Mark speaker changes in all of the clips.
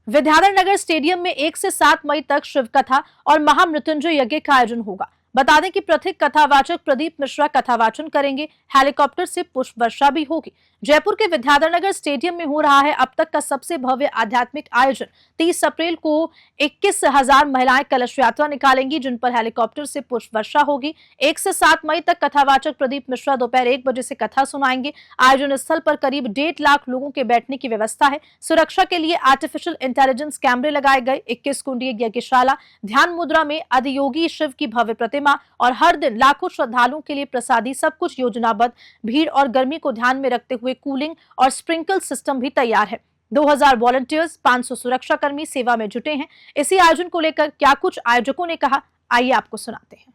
Speaker 1: Vidyadhar Nagar stadium में 1 से 7 मई तक शिव कथा और महामृत्युंजय यज्ञ का आयोजन होगा। बता दें कि प्रथिक कथावाचक प्रदीप मिश्रा कथावाचन करेंगे। हेलीकॉप्टर से पुष्प वर्षा भी होगी। जयपुर के विद्याधर नगर स्टेडियम में हो रहा है अब तक का सबसे भव्य आध्यात्मिक आयोजन। 30 अप्रैल को 21,000 महिलाएं कलश यात्रा निकालेंगी, जिन पर हेलीकॉप्टर से पुष्प वर्षा होगी। 1 से 7 मई तक कथावाचक प्रदीप मिश्रा दोपहर 1 बजे से कथा सुनाएंगे। आयोजन स्थल पर करीब 1.5 लाख लोगों के बैठने की व्यवस्था है। सुरक्षा के लिए आर्टिफिशियल इंटेलिजेंस कैमरे लगाए गए। 21 कुंडीय यज्ञशाला, ध्यान मुद्रा में अधियोगी शिव की भव्य प्रतिमा और हर दिन लाखों श्रद्धालुओं के लिए प्रसादी, सब कुछ योजनाबद्ध। भीड़ और गर्मी को ध्यान में रखते हुए कूलिंग और स्प्रिंकल सिस्टम भी तैयार है। 2000 वॉलंटियर्स, 500 सुरक्षाकर्मी सेवा में जुटे हैं। इसी आयोजन को लेकर क्या कुछ आयोजकों ने कहा, आइए आपको सुनाते हैं।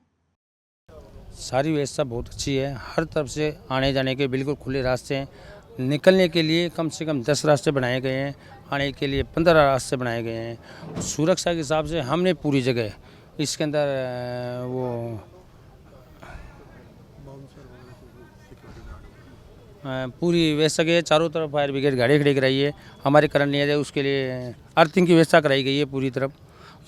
Speaker 2: सारी व्यवस्था बहुत अच्छी है। हर तरफ से आने जाने के बिल्कुल खुले रास्ते हैं। निकलने के लिए कम से कम 10 रास्ते बनाए गए हैं। आने के लिए 15 रास्ते बनाए गए हैं। सुरक्षा के हिसाब से हमने पूरी जगह इसके अंदर वो पूरी व्यवस्था की है। चारों तरफ फायर ब्रिगेड गाड़ी खड़ी कराई है। हमारे करण नहीं है उसके लिए अर्थिंग की व्यवस्था कराई गई है पूरी तरफ।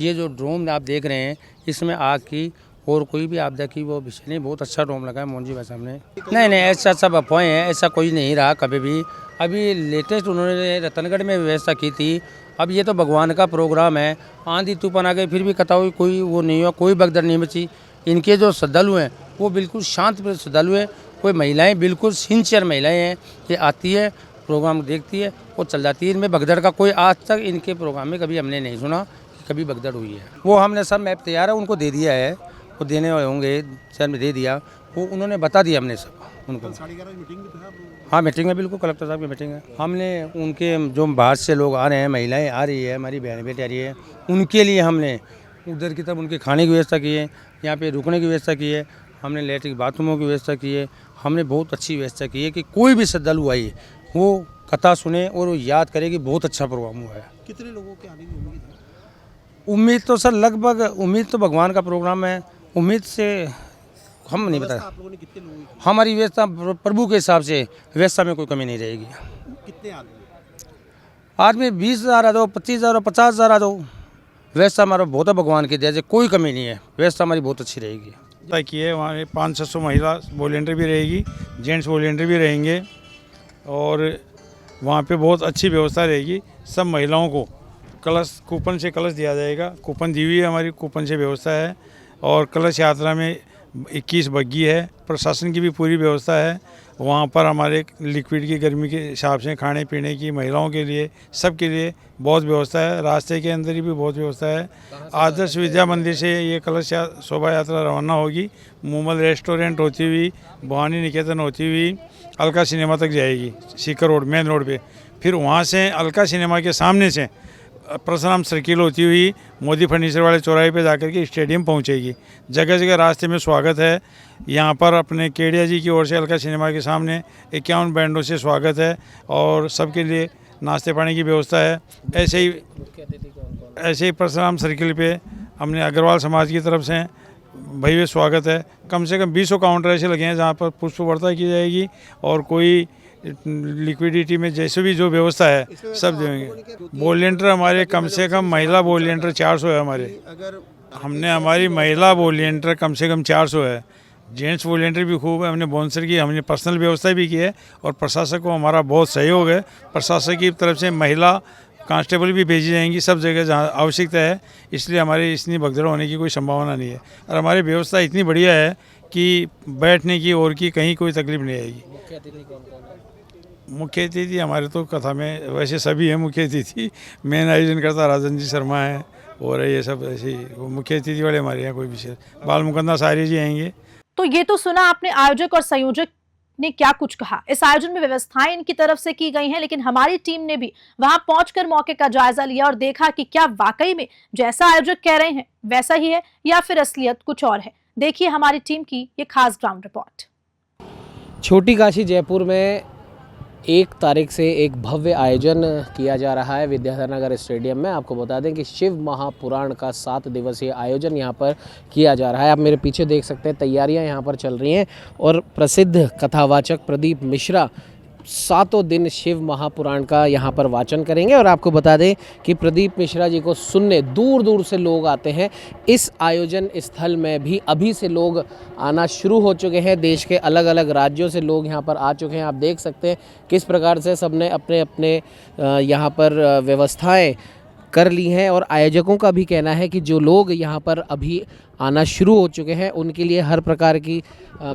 Speaker 2: ये जो ड्रोन आप देख रहे हैं, इसमें आग की और कोई भी आपदा की वो विषय नहीं। बहुत अच्छा ड्रोन लगा है मोहनजी भाई साहब ने। नहीं, ऐसा सब अफवाहें हैं, ऐसा कोई नहीं रहा कभी भी। अभी लेटेस्ट उन्होंने रतनगढ़ में व्यवस्था की थी। अब ये तो भगवान का प्रोग्राम है। आंधी तूफान आ गए फिर भी कथा हुई, कोई वो नहीं हुआ, कोई भगदड़ नहीं मची। इनके जो श्रद्धालु हैं वो बिल्कुल शांत श्रद्धालु हैं। कोई महिलाएं बिल्कुल सिंसियर महिलाएं हैं। ये आती है, प्रोग्राम देखती है और चल जाती है। इनमें भगदड़ का कोई आज तक इनके प्रोग्राम में कभी हमने नहीं सुना कि कभी भगदड़ हुई है। वो हमने सब मैप तैयार है, उनको दे दिया है। वो देने वाले होंगे, सर में दे दिया, वो उन्होंने बता दिया हमने सब उनको। मीटिंग भी तो है? हाँ, मीटिंग है, बिल्कुल कलेक्टर साहब की मीटिंग है। हमने उनके जो बाहर से लोग आ रहे हैं, महिलाएं आ रही है, हमारी बहन बेटी आ रही है, उनके लिए हमने उधर की तरफ उनके खाने की व्यवस्था की है। यहाँ पे रुकने की व्यवस्था की है। हमने लैट्रिन बाथरूमों की व्यवस्था की है। हमने बहुत अच्छी व्यवस्था की है कि कोई भी श्रद्धालु आई वो कथा सुने और वो याद करे कि बहुत अच्छा प्रोग्राम हुआ है।
Speaker 3: कितने लोगों के आने की उम्मीद है?
Speaker 2: उम्मीद तो सर लगभग, उम्मीद तो भगवान का प्रोग्राम है, उम्मीद से हम नहीं बता।
Speaker 3: आप लोगों ने कितने लोगों की?
Speaker 2: हमारी व्यवस्था प्रभु के हिसाब से व्यवस्था में कोई कमी नहीं रहेगी।
Speaker 3: कितने आदमी?
Speaker 2: आदमी 20,000 आ दो, 25,000 और 50,000 आ दो। व्यवस्था हमारा बहुत है, भगवान की दया से कोई कमी नहीं है। व्यवस्था हमारी बहुत अच्छी रहेगी।
Speaker 4: की है वहाँ 500 महिला वॉलेंटियर भी रहेगी, जेंट्स वॉलेंटियर भी रहेंगे और वहाँ पे बहुत अच्छी व्यवस्था रहेगी। सब महिलाओं को कलश, कूपन से कलश दिया जाएगा। कूपन दी हुई है, हमारी कूपन से व्यवस्था है। और कलश यात्रा में 21 बग्गी है। प्रशासन की भी पूरी व्यवस्था है। वहाँ पर हमारे लिक्विड की गर्मी के हिसाब से खाने पीने की, महिलाओं के लिए, सबके लिए बहुत व्यवस्था है। रास्ते के अंदर ही भी बहुत व्यवस्था है। आदर्श विद्या मंदिर से ये कलश शोभा यात्रा रवाना होगी। मूमल रेस्टोरेंट होती हुई, भवानी निकेतन होती हुई अलका सिनेमा तक जाएगी, सीकर रोड, मेन रोड पे। फिर वहाँ से अलका सिनेमा के सामने से परशुराम सर्किल होती हुई मोदी फर्नीचर वाले चौराहे पे जाकर के स्टेडियम पहुंचेगी। जगह जगह रास्ते में स्वागत है। यहाँ पर अपने केडिया जी की ओर से अलका सिनेमा के सामने 51 बैंडों से स्वागत है और सबके लिए नाश्ते पानी की व्यवस्था है। ऐसे ही परशुराम सर्किल पे हमने अग्रवाल समाज की तरफ से भव्य स्वागत है। कम से कम 200 काउंटर ऐसे लगे हैं जहाँ पर पुष्प वर्षा की जाएगी और कोई लिक्विडिटी में जैसे भी जो व्यवस्था है सब देंगे। वॉलेंटियर हमारे कम से कम महिला वॉलेंटियर 400 है हमारे। हमने हमारी महिला वॉलेंटियर कम से कम 400 है। जेंट्स वॉलेंटियर भी खूब है। हमने बाउंसर की, हमने पर्सनल व्यवस्था भी की है और प्रशासक को हमारा बहुत सहयोग है। प्रशासक की तरफ से महिला कांस्टेबल भी भेजी जाएंगी सब जगह जहाँ आवश्यकता है। इसलिए हमारी इतनी भगदड़ होने की कोई संभावना नहीं है और हमारी व्यवस्था इतनी बढ़िया है कि बैठने की और की कहीं कोई तकलीफ नहीं आएगी। मुख्य अतिथि हमारे तो कथा में वैसे सभी हैं मुख्य अतिथि। मेन आयोजन करता राजन जी शर्मा है और ये सब ऐसे मुख्य अतिथि वाले हमारे यहाँ कोई विशेष बाल मुकंदा सारी जी आएंगे।
Speaker 1: तो ये तो सुना आपने आयोजक और संयोजक ने क्या कुछ कहा। इस आयोजन में व्यवस्थाएं इनकी तरफ से की गई हैं, लेकिन हमारी टीम ने भी वहां पहुंचकर मौके का जायजा लिया और देखा कि क्या वाकई में जैसा आयोजक कह रहे हैं वैसा ही है या फिर असलियत कुछ और है। देखिए हमारी टीम की ये खास ग्राउंड रिपोर्ट।
Speaker 5: छोटी काशी जयपुर में 1 तारीख से एक भव्य आयोजन किया जा रहा है विद्याधर नगर स्टेडियम में। आपको बता दें कि शिव महापुराण का 7 दिवसीय आयोजन यहां पर किया जा रहा है। आप मेरे पीछे देख सकते हैं, तैयारियां यहां पर चल रही हैं और प्रसिद्ध कथावाचक प्रदीप मिश्रा सातों दिन शिव महापुराण का यहाँ पर वाचन करेंगे। और आपको बता दें कि प्रदीप मिश्रा जी को सुनने दूर दूर से लोग आते हैं। इस आयोजन स्थल में भी अभी से लोग आना शुरू हो चुके हैं। देश के अलग अलग राज्यों से लोग यहाँ पर आ चुके हैं। आप देख सकते हैं किस प्रकार से सबने अपने अपने यहाँ पर व्यवस्थाएं कर ली हैं। और आयोजकों का भी कहना है कि जो लोग यहाँ पर अभी आना शुरू हो चुके हैं उनके लिए हर प्रकार की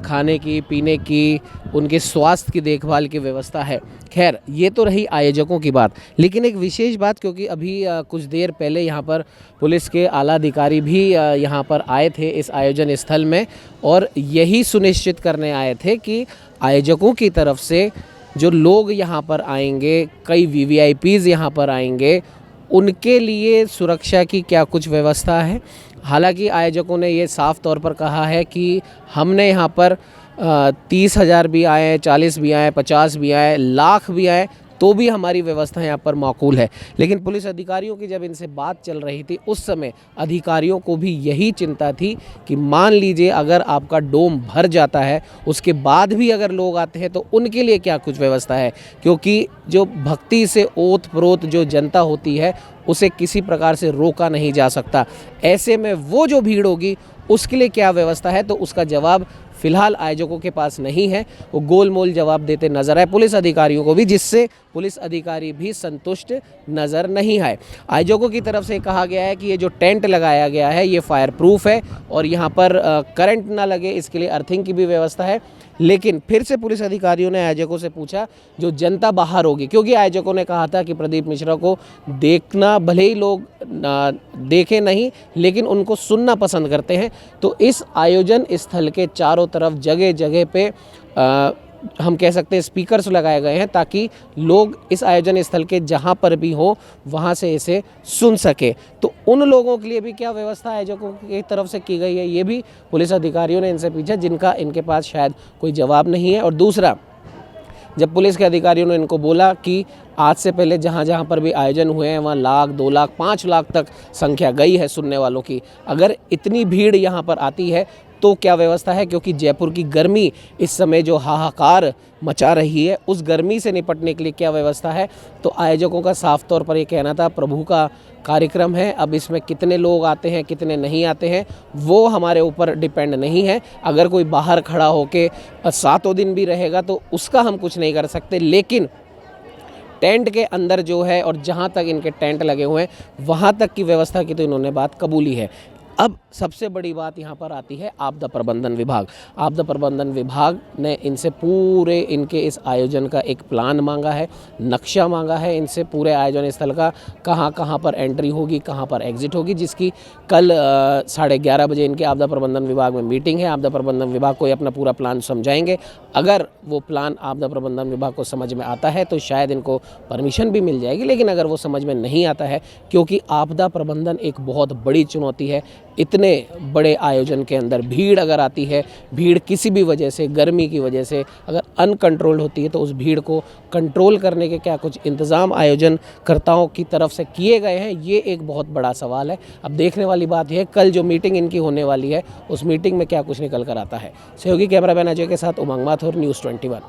Speaker 5: खाने की, पीने की, उनके स्वास्थ्य की देखभाल की व्यवस्था है। खैर, ये तो रही आयोजकों की बात, लेकिन एक विशेष बात, क्योंकि अभी कुछ देर पहले यहाँ पर पुलिस के आला अधिकारी भी यहाँ पर आए थे इस आयोजन स्थल में, और यही सुनिश्चित करने आए थे कि आयोजकों की तरफ से जो लोग यहाँ पर आएंगे, कई VVIPs यहाँ पर आएंगे, उनके लिए सुरक्षा की क्या कुछ व्यवस्था है। हालांकि आयोजकों ने ये साफ तौर पर कहा है कि हमने यहाँ पर 30,000 भी आए, 40 भी आए, 50 भी आए, लाख भी आए, तो भी हमारी व्यवस्था यहाँ पर माकूल है। लेकिन पुलिस अधिकारियों की जब इनसे बात चल रही थी उस समय अधिकारियों को भी यही चिंता थी कि मान लीजिए अगर आपका डोम भर जाता है, उसके बाद भी अगर लोग आते हैं तो उनके लिए क्या कुछ व्यवस्था है, क्योंकि जो भक्ति से ओत प्रोत जो जनता होती है उसे किसी प्रकार से रोका नहीं जा सकता। ऐसे में वो जो भीड़ होगी उसके लिए क्या व्यवस्था है, तो उसका जवाब फिलहाल आयोजकों के पास नहीं है। वो गोलमोल जवाब देते नजर आए पुलिस अधिकारियों को भी, जिससे पुलिस अधिकारी भी संतुष्ट नज़र नहीं आए। आयोजकों की तरफ से कहा गया है कि ये जो टेंट लगाया गया है ये फायर प्रूफ है और यहाँ पर करंट ना लगे इसके लिए अर्थिंग की भी व्यवस्था है। लेकिन फिर से पुलिस अधिकारियों ने आयोजकों से पूछा जो जनता बाहर होगी, क्योंकि आयोजकों ने कहा था कि प्रदीप मिश्रा को देखना भले ही लोग देखें नहीं, लेकिन उनको सुनना पसंद करते हैं, तो इस आयोजन स्थल के चारों तरफ जगह जगह पे हम कह सकते हैं स्पीकर्स लगाए गए हैं ताकि लोग इस आयोजन स्थल के जहां पर भी हो वहां से इसे सुन सके। तो उन लोगों के लिए भी क्या व्यवस्था आयोजकों की तरफ से की गई है, ये भी पुलिस अधिकारियों ने इनसे पूछा, जिनका इनके पास शायद कोई जवाब नहीं है। और दूसरा, जब पुलिस के अधिकारियों ने इनको बोला कि आज से पहले जहाँ जहाँ पर भी आयोजन हुए हैं वहाँ 1 लाख, 2 लाख, 5 लाख तक संख्या गई है सुनने वालों की, अगर इतनी भीड़ यहाँ पर आती है तो क्या व्यवस्था है, क्योंकि जयपुर की गर्मी इस समय जो हाहाकार मचा रही है उस गर्मी से निपटने के लिए क्या व्यवस्था है। तो आयोजकों का साफ तौर पर ये कहना था प्रभु का कार्यक्रम है, अब इसमें कितने लोग आते हैं कितने नहीं आते हैं वो हमारे ऊपर डिपेंड नहीं है। अगर कोई बाहर खड़ा होके 7 दिन भी रहेगा तो उसका हम कुछ नहीं कर सकते, लेकिन टेंट के अंदर जो है और जहाँ तक इनके टेंट लगे हुए हैं वहाँ तक की व्यवस्था की तो इन्होंने बात कबूली है। अब सबसे बड़ी बात यहाँ पर आती है आपदा प्रबंधन विभाग। आपदा प्रबंधन विभाग ने इनसे पूरे इनके इस आयोजन का एक प्लान मांगा है, नक्शा मांगा है इनसे पूरे आयोजन स्थल का, कहाँ कहाँ पर एंट्री होगी, कहाँ पर एग्जिट होगी, जिसकी कल 11:30 बजे इनके आपदा प्रबंधन विभाग में मीटिंग है। आपदा प्रबंधन विभाग को अपना पूरा प्लान समझाएंगे। अगर वो प्लान आपदा प्रबंधन विभाग को समझ में आता है तो शायद इनको परमिशन भी मिल जाएगी, लेकिन अगर वो समझ में नहीं आता है, क्योंकि आपदा प्रबंधन एक बहुत बड़ी चुनौती है, इतने बड़े आयोजन के अंदर भीड़ अगर आती है, भीड़ किसी भी वजह से, गर्मी की वजह से अगर अनकंट्रोल्ड होती है तो उस भीड़ को कंट्रोल करने के क्या कुछ इंतज़ाम आयोजनकर्ताओं की तरफ से किए गए हैं, ये एक बहुत बड़ा सवाल है। अब देखने वाली बात यह है कल जो मीटिंग इनकी होने वाली है उस मीटिंग में क्या कुछ निकल कर आता है। सहयोगी कैमरामैन अजय के साथ उमंग माथुर, न्यूज़ 21।